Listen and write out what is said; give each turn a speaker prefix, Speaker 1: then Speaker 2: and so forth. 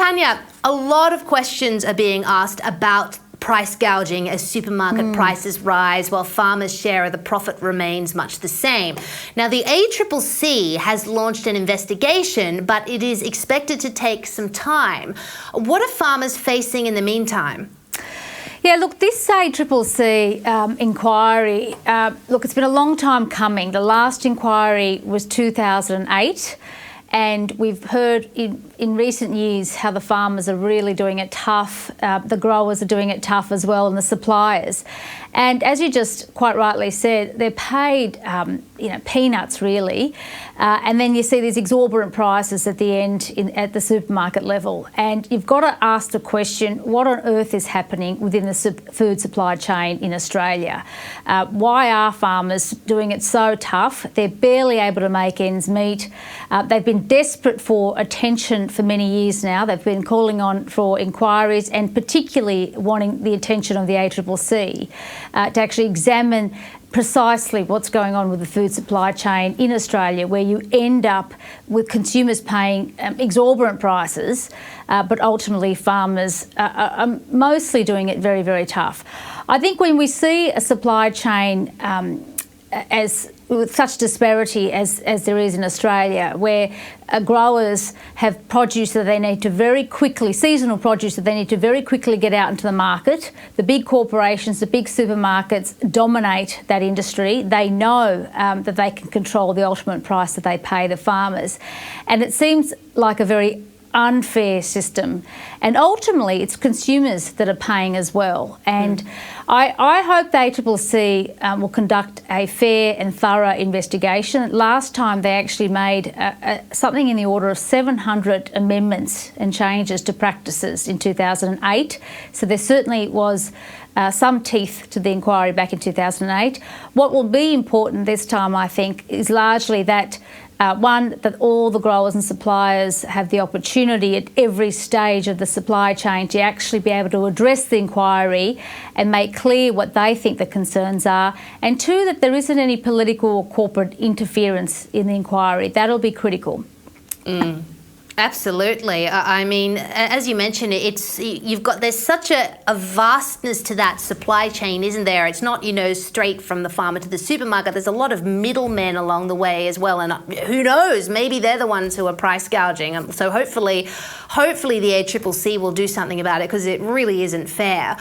Speaker 1: Tania, a lot of questions are being asked about price gouging as supermarket prices rise while farmers' share of the profit remains much the same. Now, the ACCC has launched an investigation, but it is expected to take some time. What are farmers facing in the meantime?
Speaker 2: Yeah, look, this ACCC inquiry, look, it's been a long time coming. The last inquiry was 2008. And we've heard in recent years how the farmers are really doing it tough. The growers are doing it tough as well, and the suppliers. And as you just quite rightly said, they're paid, peanuts really. And then you see these exorbitant prices at the end at the supermarket level. And you've got to ask the question, what on earth is happening within the food supply chain in Australia? Why are farmers doing it so tough? They're barely able to make ends meet. They've been desperate for attention for many years now. They've been calling on for inquiries and particularly wanting the attention of the ACCC to actually examine precisely what's going on with the food supply chain in Australia, where you end up with consumers paying exorbitant prices, but ultimately farmers are mostly doing it very, very tough. I think when we see a supply chain as with such disparity as there is in Australia, where growers have produce that they need to very quickly, seasonal produce that they need to very quickly get out into the market. The big corporations, the big supermarkets dominate that industry. They know that they can control the ultimate price that they pay the farmers. And it seems like a very unfair system, and ultimately it's consumers that are paying as well. And I hope the ACCC will conduct a fair and thorough investigation. Last time they actually made something in the order of 700 amendments and changes to practices in 2008, so there certainly was some teeth to the inquiry back in 2008. What will be important this time, I think, is largely that one, that all the growers and suppliers have the opportunity at every stage of the supply chain to actually be able to address the inquiry and make clear what they think the concerns are. And two, that there isn't any political or corporate interference in the inquiry. That'll be critical.
Speaker 1: Absolutely. I mean, as you mentioned, there's such a vastness to that supply chain, isn't there? It's not, straight from the farmer to the supermarket. There's a lot of middlemen along the way as well. And who knows, maybe they're the ones who are price gouging. So hopefully the ACCC will do something about it, because it really isn't fair.